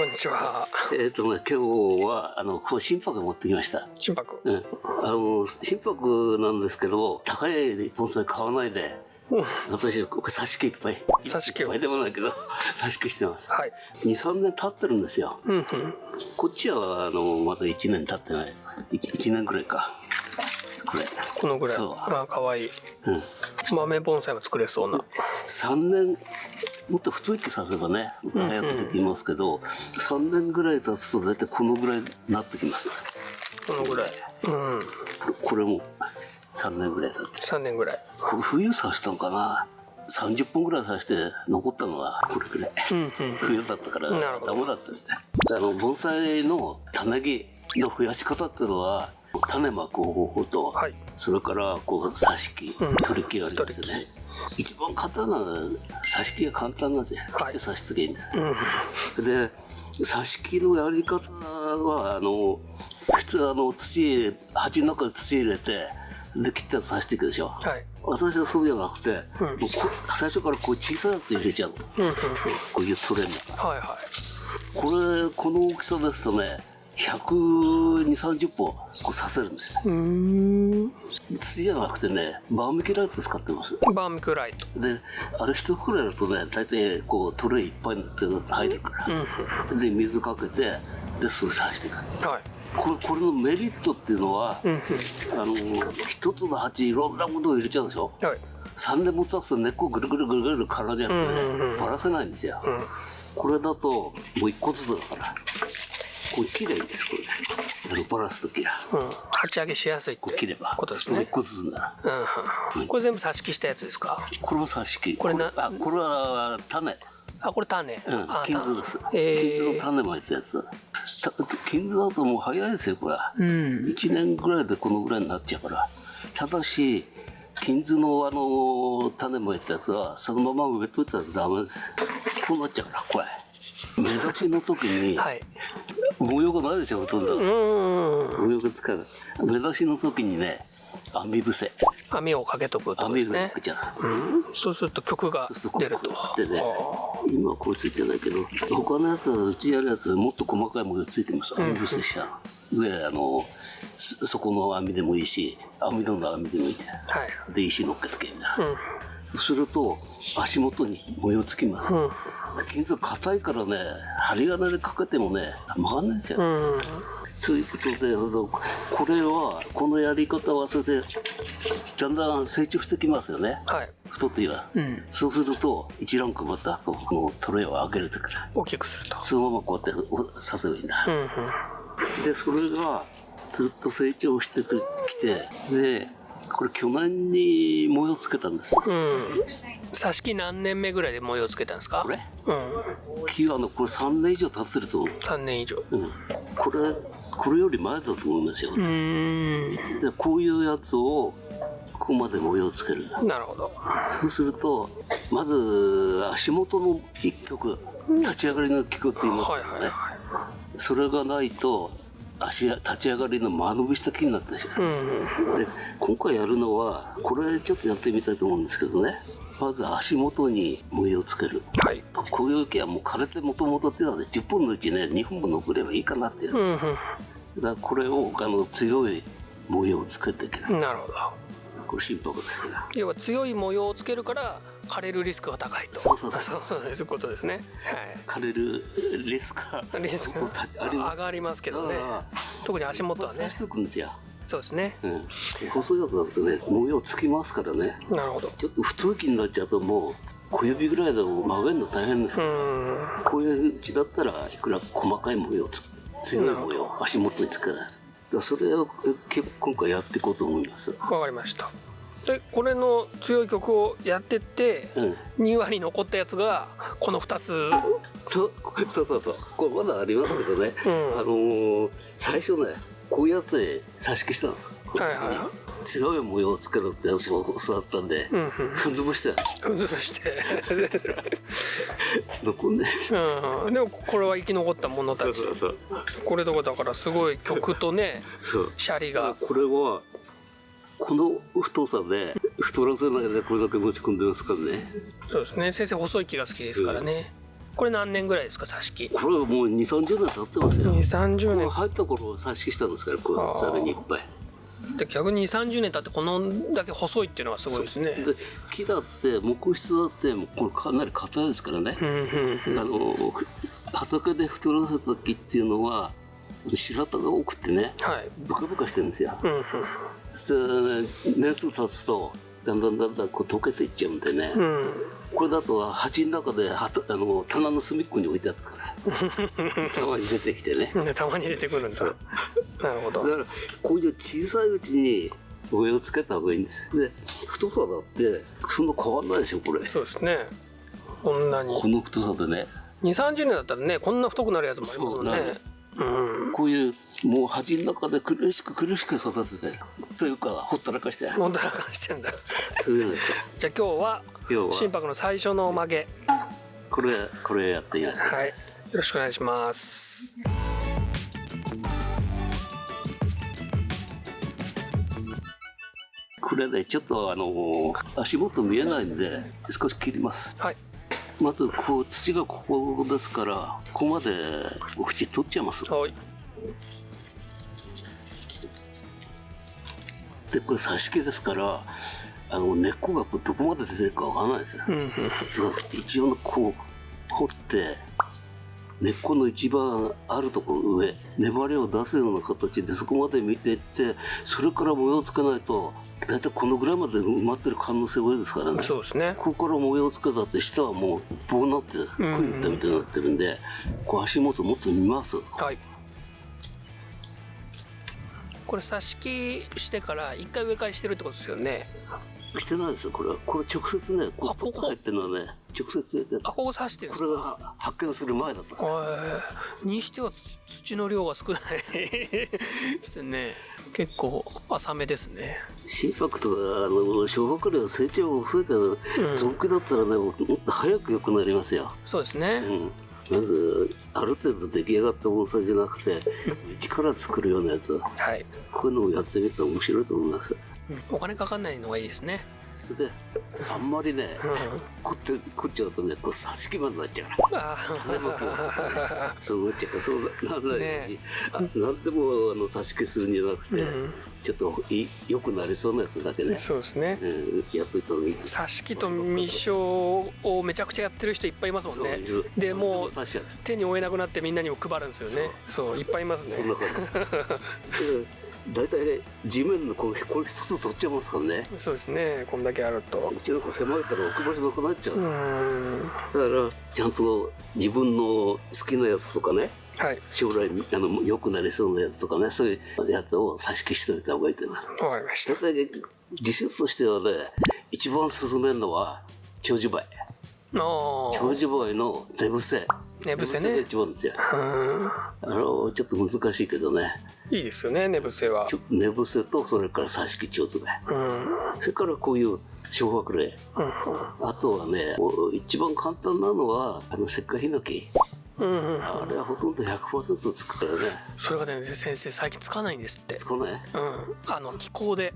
こんにちは。今日はこう心拍持ってきました。心拍。心拍なんですけど、高い盆栽買わないで、私これ挿し木いっぱい。挿し木をいっぱいでもないけど挿し木してます。はい。2、3年経ってるんですよ。こっちはまだ1年経ってないです。1年ぐらいか。このぐらい。そう。あ、かわいい。豆盆栽も作れそうな。3年、もっと太い木させばね、早くできますけど、3年ぐらい経つと大体このぐらいになってきます。このぐらい。これも3年ぐらい経って。3年ぐらい。冬刺したのかな。30本ぐらい刺して残ったのはこれぐらい。冬だったからダメだったんですね。盆栽の種木の増やし方っていうのは、種まく方法と、はい、それからこう挿し木、取り木がありますね。一番簡単な挿し木が簡単なんですよ。切って挿し付けるんです。で、挿し木のやり方は普通鉢の中で土入れてで切ったやつ刺していくでしょ。はい、私はそうじゃなくて、最初からこう小さいやつ入れちゃうの。こういうトレーに。この大きさですとね、120、30本こう刺せるんですよ。土じゃなくてね、バーミキュライト使ってます。バーミキュライト。で、あれ一袋やるとね、大体こうトレイいっぱいになって入るから。で、水かけて、で、それ刺していく。これのメリットっていうのは、一つの鉢いろんなものを入れちゃうでしょ。3年も経つと根っこぐるぐるぐるぐる体にやってね、ばらせないんですよ。これだと、もう1個ずつだから。これ切ればいいんです、これ。ばらすときは。鉢上げしやすいってことですね。1個ずつなら。これ全部挿し木したやつですか？これは挿し木。これは種。あ、これ種。金図です。金図の種まいたやつ。金図だともう早いですよ、これ。1年ぐらいでこのぐらいになっちゃうから。ただし、金図の種まいたやつは、そのまま植えといたらダメです。こうなっちゃうから、これ。芽出しの時に、模様がないでしょ、ほとんど。模様がつかない。芽出しの時にね、網伏せ。網をかけとくってことですね。網をかけちゃう。そうすると曲が出ると。でね、今はこれついてないけど、他のやつはうちやるやつもっと細かい模様ついてます。網伏せしちゃう。上そこの網でもいいし、網戸の網でもいいで、石乗っけつけるんだ。そうすると足元に模様つきます。金属硬いからね、針金でかけてもね、曲がんないんですよ。ということで、このやり方はそれでだんだん成長してきますよね。太っては。そうすると一ランクまたこのトレイを上げるときだ。大きくすると。そのままこうやって刺せばいいんだ。で、それがずっと成長してきて、で、これ去年に模様つけたんです。挿し木何年目ぐらいで模様つけたんですか？これ？木はこれ3年以上経ってると思う。3年以上。これより前だと思うんですよ。で、こういうやつをここまで模様つける。なるほど。そうすると、まず足元の一曲、立ち上がりの曲って言いますからね。それがないと、立ち上がりの間延びした木になってしまう。で、今回やるのはこれちょっとやってみたいと思うんですけどね、まず足元に模様をつける。こういう木はもう枯れてもともとっていうのはね、10本のうちね2本も残ればいいかなっていう。だからこれを強い模様をつけていける。なるほど。これ心拍ですから。要は強い模様をつけるから枯れるリスクが高いと。そういうことですね。枯れるリスクが上がりますけどね。特に足元はね。刺しておくんですよ。そうですね。細いやつだとね、模様つきますからね。なるほど。ちょっと太い木になっちゃうともう小指ぐらいでも曲げるの大変ですから。こういううちだったらいくら細かい模様強い模様足元につけない。それを今回やっていこうと思います。わかりました。で、これの強い曲をやってって、2割残ったやつがこの2つ。そうこれまだありますけどね、最初ねこういうやつで挿し木したんですよ。強い模様をつけるって私も教わったんで、ふんずぶして残んないですよ。でもこれは生き残ったものたち。これとかだからすごい曲とね、シャリが。これはこの太さで太らせないでこれだけ持ち込んでますからね。そうですね。先生細い木が好きですからね。これ何年ぐらいですか、挿し木。これはもう2、30年経ってますよ。2、30年。入った頃挿し木したんですから、こうざるにいっぱい。で逆に2、30年経ってこのだけ細いっていうのがすごいですね。で木だって木質だってこれかなり硬いですからね。畑で太らせた木っていうのは白田が多くてね、はい、ブカブカしてるんですよ。そして年数経つとだんだんこう溶けていっちゃうんでね、これだと鉢の中で棚の隅っこに置いてあったからたまに出てきてねたまに出てくるんだ。なるほど。だからこういう小さいうちに上をつけた方がいいんです。で太さだってそんな変わんないでしょこれ。そうですね。こんなにこの太さでね2、30年だったらね、こんな太くなるやつもありますもんね。こういうもう鉢の中で苦しく育ててというかほったらかしてほったらかしてんだ。そういうのですよ。じゃあ今日は心拍の最初の曲げ、これやってみます。はい、よろしくお願いします。これねちょっと足元見えないんで少し切ります。はい。まずこう土がここですからここまで縁取っちゃいます。はい。でこれ挿し木ですから根っこがどこまで出てるかわからないですよ。一応こう掘って根っこの一番あるところ上粘りを出すような形でそこまで見ていってそれから模様をつけないと大体このぐらいまで埋まってる可能性が多いですからね。そうですね。ここから模様をつけたって下はもう棒になって食いったみたいになってるんでこう足元もっと見ます。はい。これ挿し木してから一回植え替えしてるってことですよね。してないですよこれ直接ねここ入ってるのはね直接ここ刺してるんですか。これが発見する前だったにしては土の量が少ないですね。結構浅めですね。心拍とか小学齢は成長が遅いから臓器だったらねもっと早く良くなりますよ。そうですね。まずある程度出来上がった盆栽じゃなくて一から作るようなやつ、はい、こういうのをやってみたら面白いと思います。お金かかんないのがいいですね。であんまりね凝っちゃうとねこう挿し木までなっちゃうからそうなっちゃうからそうなんないように何でも挿し木するんじゃなくてちょっと良くなりそうなやつだけね。そうですね。やっといた方がいい。挿し木と密書をめちゃくちゃやってる人いっぱいいますもんね。でもう手に負えなくなってみんなにも配るんですよね。そういっぱいいますね。そんな感じ大体ね地面のこれ一つ取っちゃいますからね。そうですね。こんだけあるとうちの子狭いから置く場所なくなっちゃう。だからちゃんと自分の好きなやつとかね、はい、将来良くなりそうなやつとかねそういうやつを挿し木しておいた方がいいと思います。わかりました。技術としてはね一番進めるのは長寿梅。長寿梅の寝伏せね。が一番ですよ。ちょっと難しいけどね。いいですよね寝伏せは。寝伏せとそれから挿し木長寿梅、それからこういう小白麗、あとはね一番簡単なのは石灰ヒノキ。あれはほとんど 100% つくからね。それがね先生最近つかないんですって。つかない？気候で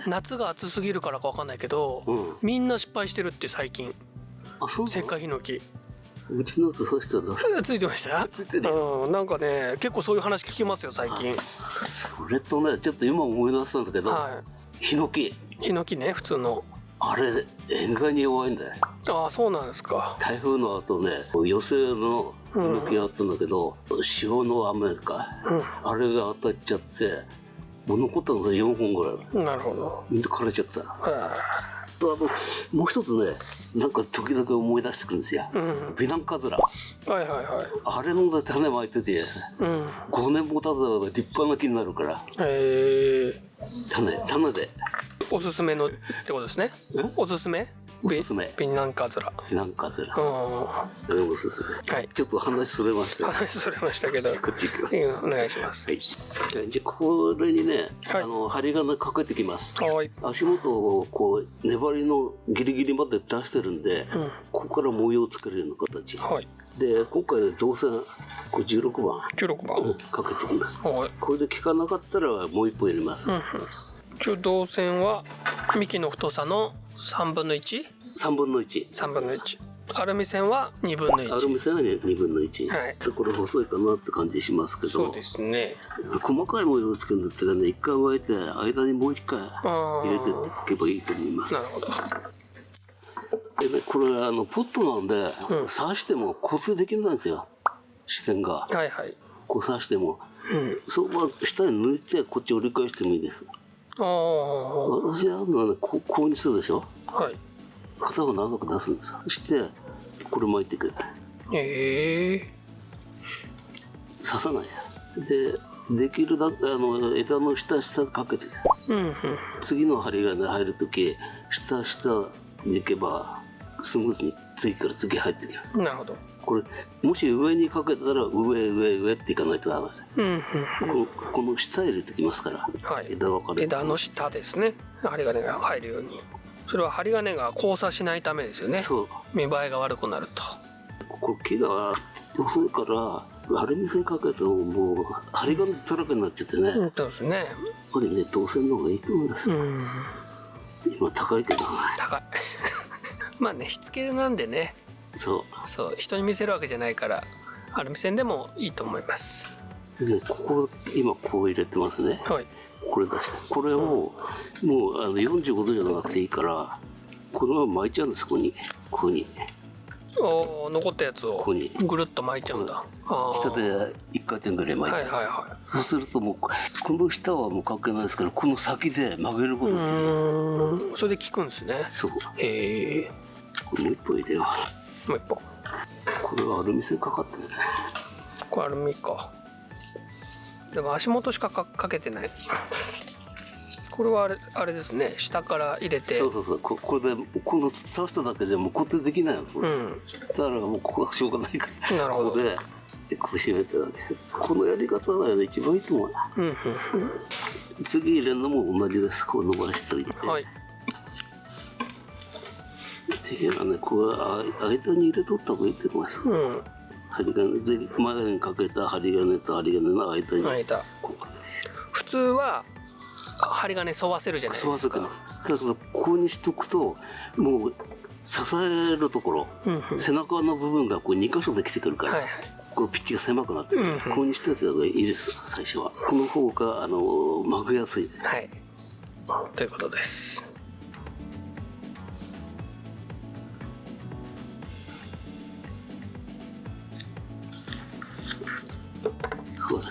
夏が暑すぎるからか分かんないけど、みんな失敗してるって最近。石灰ヒノキうちのついてました？ついてね。なんかね結構そういう話聞きますよ最近。それとねちょっと今思い出したんだけど、ヒノキね普通のあれ塩害に弱いんだよ。ああそうなんですか。台風の後ね寄せのヒノキがあったんだけど、潮の雨か、あれが当たっちゃってもう残ったのが4本ぐらい。なるほど。みんな枯れちゃった。もう一つねなんか時々思い出してくるんですよ。美男カズラ。あれの種まいてて、5年も経つと立派な木になるから。種で。おすすめのってことですね。おすすめ？美男カズラ。美男カズラ。おすすめ。はい。ちょっと話それました。話それましたけど。こっち行く。お願いします。はい。じゃあこれにね針金かけてきます。はい。足元をこう粘りのギリギリまで出してるんで、ここから模様を作れるような形。はい。で今回銅線これ16番かけてきます。はい。これで効かなかったらもう1本入れます。銅線は幹の太さの3分の 1？ 3分の1。3分の1。アルミ線は2分の1。アルミ線は2分の1、はい、でこれ細いかなって感じしますけど、そうですね。細かい模様をつけるんだったらね、1回巻いて間にもう1回入れていけばいいと思います。なるほど。でね、これポットなんで、刺しても固定できないんですよ、視線が。はいはい。こう刺しても、そこは下に抜いてこっち折り返してもいいです。私はね、こうにするでしょ。はい。片方長く出すんですよ。そしてこれ巻いていく。刺さない。でできるだけ枝の下かけて、次の針金入るとき下に行けばスムーズに次から次入ってくる。なるほど。これもし上にかけたら上っていかないとダメです。この下入れてきますから、はい、枝分かれ。枝の下ですね、針金が入るように。それは針金が交差しないためですよね。そう、見栄えが悪くなると。これ木が細いからアルミ線かけてもう針金だらけになっちゃってね、そうですね。これね銅線の方がいいと思います。今高いけど高いまあね、しつけなんでね。そう人に見せるわけじゃないからアルミ線でもいいと思います。でここ今こう入れてますね。はい。これ出してこれをもう45度じゃなくていいからこのまま巻いちゃうんです。ここに残ったやつをぐるっと巻いちゃうんだ。下で1回転ぐらい巻いちゃう。そうするともうこの下はもう関係ないですからこの先で曲げることができるんです。それで効くんですね。そう。へえ。これもう一本入れよう。もう一本。これはアルミ線かかってるね。これアルミか。でも足元しかかけてない。これはあれですね、下から入れて。そうこれでこの刺しただけじゃもう固定できないの。だからもうここはしょうがないから。なるほど。ここでこう締めてるだけ。このやり方が一番いいと思うな。次入れるのも同じです。こう伸ばしておいて。はい。次はね、こう間に入れとった方がいいと思います。針金前にかけた針金と針金の間に。普通は針金沿わせるじゃないですか。だからここにしとくともう支えるところ、背中の部分がこう2箇所できてくるから、こうピッチが狭くなってくる。ここにしておいた方がいいです。最初はこの方が巻きやすい。はい。ということです。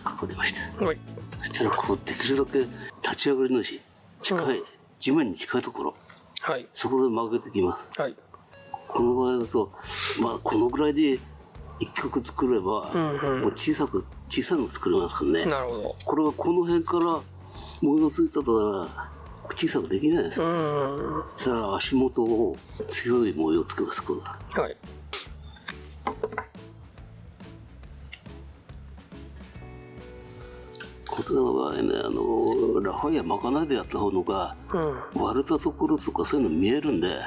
かかりました。はい。そしたらこうできるだけ立ち上がりのし近い、地面に近いところ、はい、そこで曲げてきます。はい。この場合だとこのぐらいで一曲作れば、もう小さいの作れますからね。なるほど。これはこの辺から模様ついたら小さくできないです。そしたら足元を強い模様をつけます。これは。はい。こちらの場合ね、ラファイア巻かないでやった方が、割れたところとかそういうの見えるんで、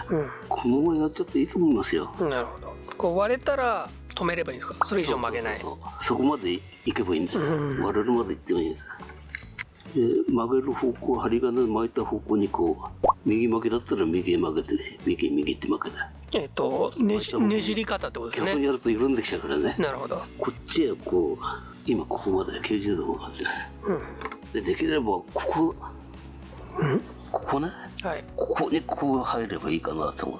このままやっちゃっていいと思いますよ。なるほど。こう割れたら止めればいいんですか。それ以上曲げない。そこまでいけばいいんです。割れるまでいってもいいんです。で曲げる方向、針金巻いた方向にこう右巻きだったら右へ曲げてるし、右って巻けた。ねじり方ってことですね。逆にやると緩んできちゃうからね。なるほど。こっちへこう今ここまで90度回ってる。でできればここね、ここにこう入ればいいかなと思う。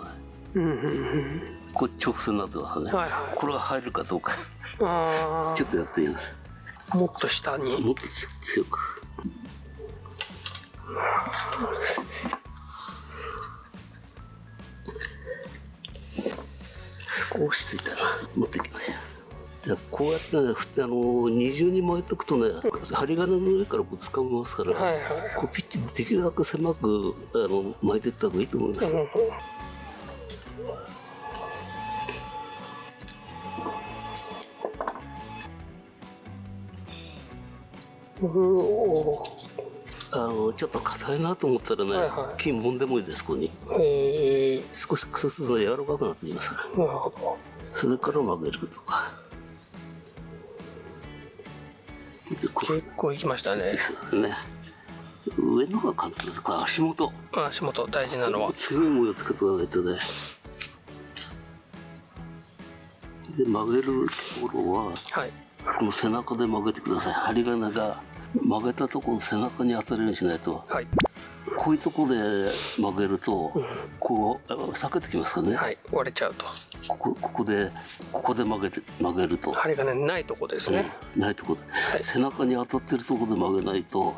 こう直線になってますね。これが入るかどうかちょっとやってみます。もっと下にもっと強く。少しついたら持ってきましょう。こうやってね、二重に巻いておくとね、針金の上からこう掴みますから、こうピッチでできるだけ狭く巻いていった方がいいと思います。ちょっと硬いなと思ったらね、金もんでもいいです。ここに少しそうすると柔らかくなってきますから。なるほど。それから曲げるとか。結構いきましたね。上の方が簡単ですから、足元大事なのは強い模様つけておかないとね。で曲げるところは、はい、この背中で曲げてください。針金が曲げたところの背中に当たるようにしないと、はい、こういうところで曲げると、こう避けてきますからね、はい、割れちゃうと。ここで曲げると、針金ないとこですね、ないところで、はい、背中に当たってるところで曲げないと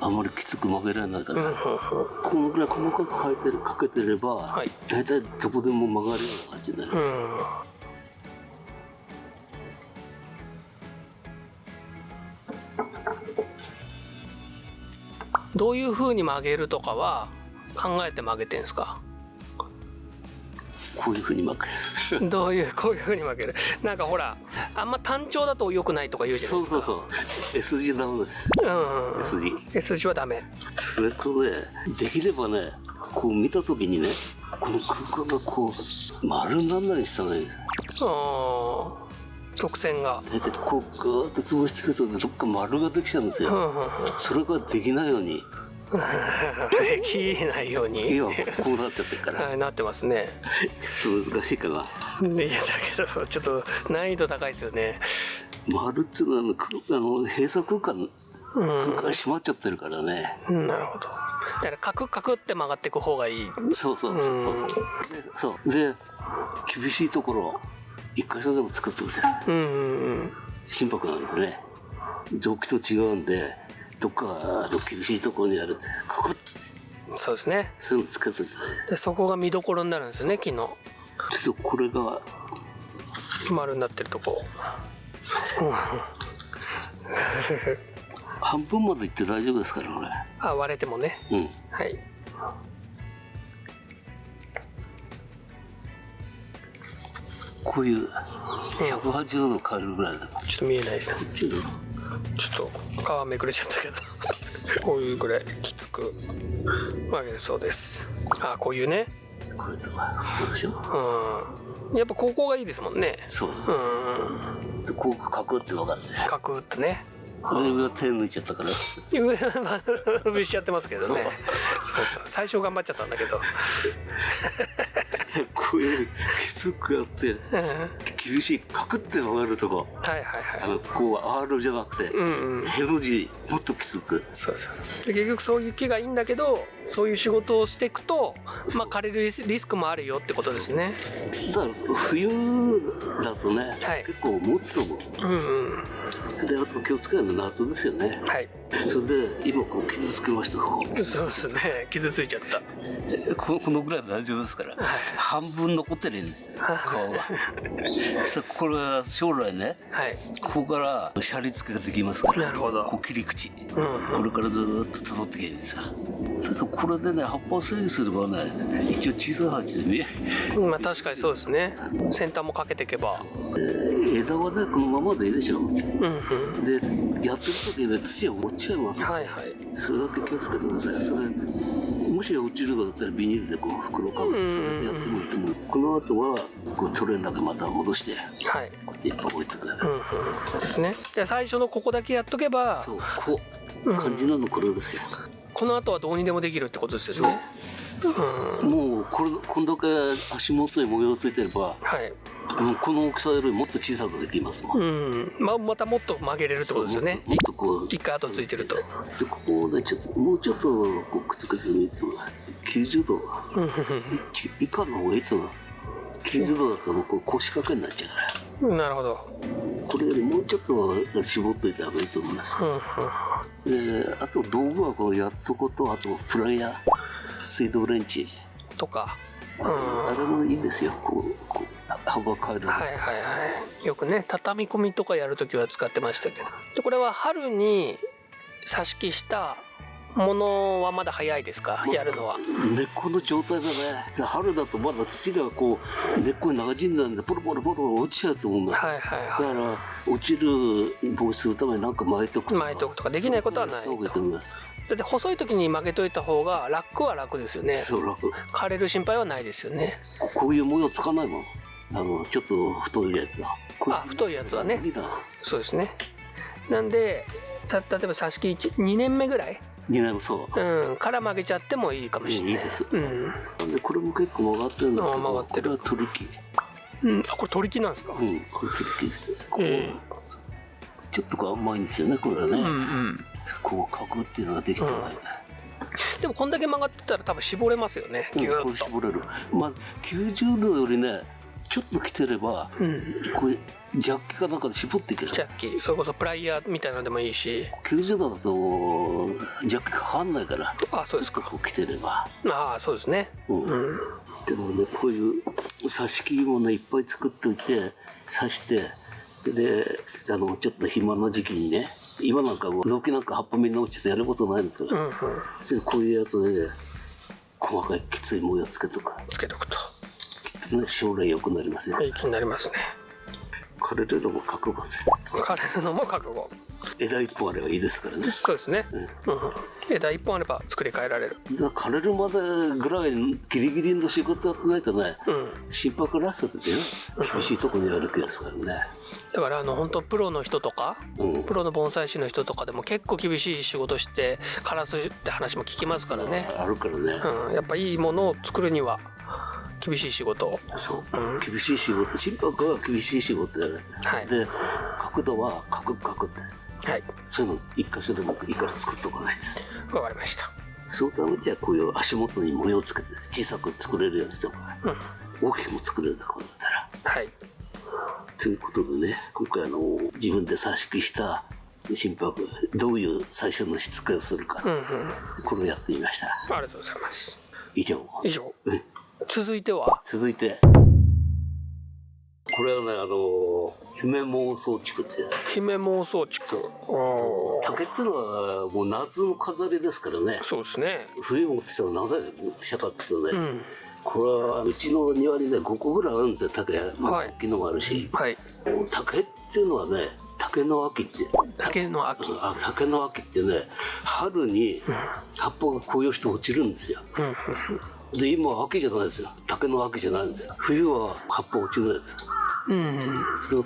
あまりきつく曲げられないから、このぐらい細かくかけてれば、はい、大体どこでも曲がるような感じになります。どういう風に曲げるとかは考えて曲げてんですか？こういう風に曲げるこういう風に曲げる。なんかほら、あんま単調だと良くないとか言うじゃないですか。そう S 字ダメです。S 字はダメ。それとね、できればね、こう見た時にね、この空間がこう丸にならないようにした方がいいです。曲線が大体こうガーッと潰してくるとどっか丸ができちゃうんですよ、それができないようにできないように今こうなっちゃってるから、はい、なってますね。ちょっと難しいかな。いやだけどちょっと難易度高いですよね。丸っつうのは閉鎖空間が閉まっちゃってるからね、なるほど。だからカクカクって曲がっていく方がいい。そうで厳しいところ一箇所でも作ってください。心拍なんですね。臓器と違うんで、どっかの厳しいところにやるってここって、そうですね、そういうの作ってください。でそこが見どころになるんですね、木の。ちょっとこれが丸になってるとこ半分までいって大丈夫ですからこれ。割れてもね。はい。こういう180度の変えるぐらいだ。ちょっと見えないですね。ちょっと皮めくれちゃったけどこういうぐらいきつく曲げるそうです。こういうね、これとかどうでしょう。やっぱここがいいですもんね。そう。こうカクって分かってカクってね。上が手抜いちゃったから上しちゃってますけどね。そう最初頑張っちゃったんだけどこういうきつくやって、厳しいカクって曲がるとこ、こう R じゃなくて、への字もっときつく。そうで結局そういう木がいいんだけど、そういう仕事をしていくと枯れるリスクもあるよってことですね。だから冬だとね、結構持つと思う。であと気をつけるのは夏ですよね。それで今こう傷つきました。そうですね、傷ついちゃった。このぐらいで大丈夫ですから、半分残ってるんですよ、顔が。そしたらこれは将来ね、ここからシャリ付けができますから。なるほど。こう切り口、これからずっと辿っていけるんですよ。それとこれでね、葉っぱを整理すればね、一応小さい鉢で見える。確かにそうですね。先端もかけていけば、枝はねこのままでいいでしょ。でやってる時ね、土が落ちちゃいます。それだけ気をつけてください。それもし落ちるのだったらビニールでこう袋かぶせてそれでやってもいいと思う。この後はこうトレーナーでまた戻して、こうやっていっぱい置いてください。ですね。で最初のここだけやっとけば、そうこう肝心なのこれですよ。この後はどうにでもできるってことですよね。もうこんだけ足元に模様ついてれば、この大きさよりもっと小さくできますもん。またもっと曲げれるってことですよね。もっとこう一回跡ついてると。でここをねもうちょっとこうくつくつ見ると90度以下の方がいいと思う。90度だとこう腰掛けになっちゃうから。なるほど。これよりもうちょっと絞っといた方がいいと思います。であと道具はこうやっとこと、あとプライヤー、水道レンチとか、あれもいいですよ。こう幅変える。よくね畳み込みとかやるときは使ってましたけど。でこれは春に挿し木したものはまだ早いですか、やるのは。根っこの状態だね。春だとまだ土がこう根っこに馴染んだんでポロポロポロ落ちちゃうと思うんだ。だから落ちる防止するためになんか巻いとくとかできないことはないと。だって細い時に曲げといた方が楽は楽ですよね。枯れる心配はないですよね。こういう模様つかないもん。ちょっと太いやつだ。太いやつはね。そうですね。なんで例えば挿し木2年目ぐらいから曲げちゃってもいいかもしれない。いいです。でこれも結構曲がってるんだけど、これは取り木。あ、これ鳥木なんですか？これ鳥木ですね。ちょっとこう甘いんですよね、これはね。こう角っていうのができてない。でもこんだけ曲がってたら多分絞れますよね、ギューッと。これ絞れる。まあ90度よりねちょっと来てれば、これジャッキかなんかで絞っていける。ジャッキ、それこそプライヤーみたいなのでもいいし。90度だとジャッキかかんないから。あ、そうですか。こう来てれば。ああ、そうですね。でもね、こういう挿し木もねいっぱい作っておいて挿して、でちょっと暇な時期にね、今なんか雑木なんか葉っぱみんな落ちてやることないんですから、それこういうやつで細かいきつい模様つけとくときっとね将来良くなりますよ。いい気になりますね。枯れるのも覚悟ですよ。枯れるのも覚悟。枝一本あればいいですからね。そうですね。枝一本あれば作り変えられる。枯れるまでぐらいギリギリの仕事やってないとね、心拍ラストってね厳しいところにあるわけですからね。だから本当プロの人とか、プロの盆栽師の人とかでも結構厳しい仕事して枯らすって話も聞きますからね。あるからね。やっぱいいものを作るには厳しい仕事。そう、厳しい仕事。心拍は厳しい仕事やるんですよ。で角度は角って、そういうの一箇所でもいいから作っとかないです。わかりました。そのためにはこういう足元に模様をつけて小さく作れるようにとか、大きくも作れるところだったら。ということでね、今回自分で挿し木した心拍、どういう最初のしつけをするか、これをやってみました。ありがとうございます。以上。続いては、これはね、姫妄想地区って。姫妄想地区。竹っていうのはもう夏の飾りですからね。そうですね。冬持ってきたらなぜ持ってきたかっていうとね、これはうちの庭にね5個ぐらいあるんですよ、竹。大きいのもあるし。竹っていうのはね、竹の秋って。竹の秋。竹の秋ってね、春に葉っぱが紅葉して落ちるんですよ。で今は秋じゃないですよ。竹の秋じゃないんですよ。冬は葉っぱ落ちないです。で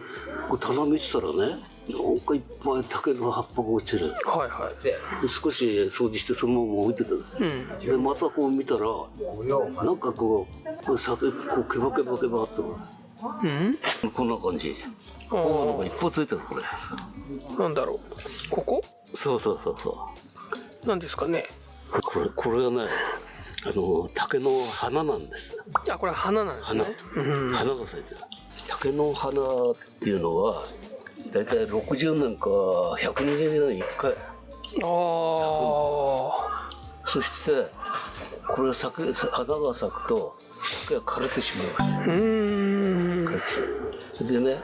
これ棚見てたらね、なんかいっぱい竹の葉っぱが落ちてる。で少し掃除してそのまま置いてたんですよ。でまたこう見たらなんかこう酒こうケバケバケバってこんな感じ。こんなのがいっぱいついてる。これなんだろう、ここ？そうなんですかね。これがね、竹の花なんです。これは花なんですね。花が咲いてる。竹の花っていうのはだいたい60年か120年に1回。そしてこれ花が咲くと竹が枯れてしまいます。でね、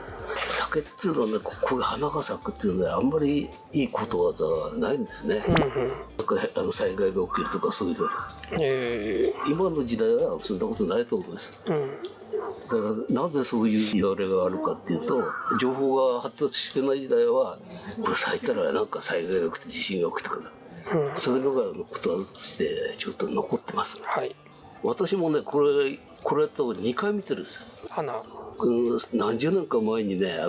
竹っていうのはね、こういう花が咲くっていうのはあんまりいいことわざはないんですね。災害が起きるとかそういうの。今の時代はそんなことないと思います。だからなぜそういう言われがあるかっていうと、情報が発達してない時代はこれ咲いたらなんか災害が起きて地震が起きたから、そういうのがことわざとしてちょっと残ってます。私もねこれと2回見てるんですよ。花。何十年か前にね、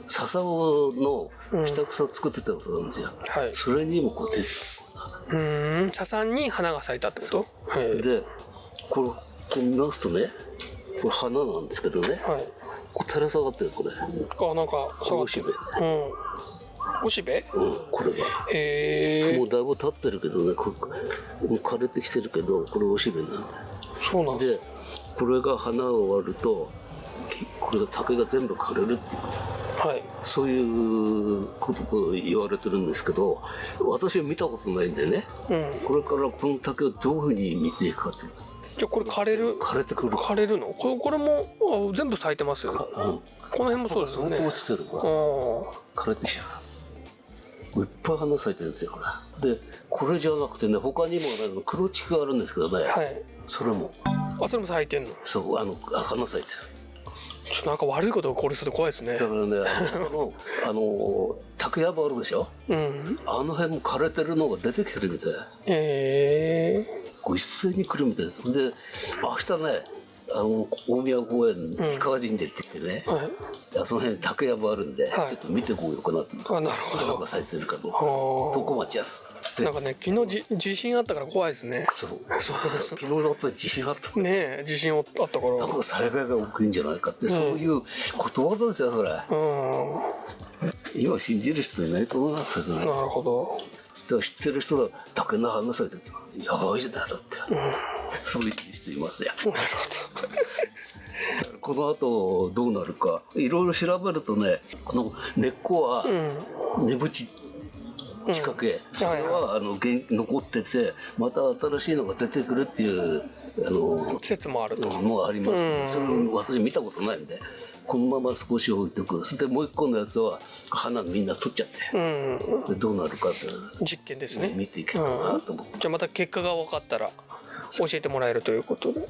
笹の下草作ってたことがあるんですよ。それにもこう出てた。笹に花が咲いたってこと？でこう見ますとね、これ花なんですけどね、こう垂れ下がってる。これなんかおしべ。おしべ？これがもうだいぶ経ってるけどね、もう枯れてきてるけど、これおしべなんだよ。そうなんです。でこれが花を割るとこれが竹が全部枯れるっていう、そういうことを言われてるんですけど、私は見たことないんでね、これからこの竹をどういうふうに見ていくかっていう。じゃあこれ枯れてくる。枯れるの？これも全部咲いてますよ。この辺もそうですよね。落ちてるから枯れてきちゃう。いっぱい花咲いてるんですよ、これ。でこれじゃなくてね、他にもね黒竹があるんですけどね、それも咲いてんの？そう、花咲いてる。なんか悪いことが起こりそうで怖いですね。だからね、竹やぶあるでしょ、あの辺も枯れてるのが出てきてるみたい。こう一斉に来るみたいです。で明日ね、大宮公園に氷川神社行ってきてね、その辺に竹やぶあるんで、ちょっと見てこようかなと。なるほど。花が咲いてるかどうか。床町やです。なんかね昨日地震あったから怖いですね。そう昨日の後地震あったねえ地震あったからなんか災害が起きるんじゃないかって、そういうことわざですよそれ。今信じる人いないと思いますけどね。なるほど。知ってる人が竹の話されてやばいじゃないだって、そういう人いますよ。なるほど。この後どうなるかいろいろ調べるとね、この根っこは根淵近くへ、それは残っててまた新しいのが出てくるっていう説もあるともありますね。それ私見たことないんでこのまま少し置いておく。そしてもう一個のやつは花みんな取っちゃって、でどうなるかって実験ですね。見ていきたいなと思って、じゃあまた結果が分かったら教えてもらえるということで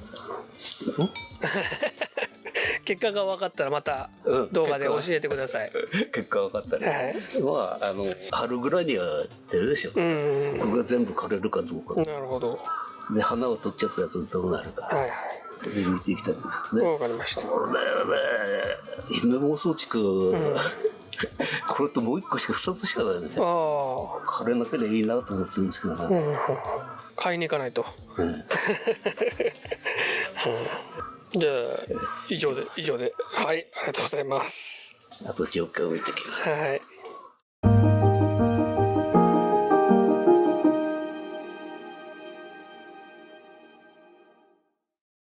結果が分かったらまた動画で教えてください。結果分かったね、まあ春ぐらいには出るでしょ、これが全部枯れるかどうか。なるほど。で花を取っちゃったやつどうなるか、それ見ていきたいと思いますね。分かりました。姫妄想地区、これともう一個しか2つしかないんですよ。枯れなければいいなと思ってるんですけどね、買いに行かないと。じゃあ以上ではい、ありがとうございます。あと状況を見てきます。はい。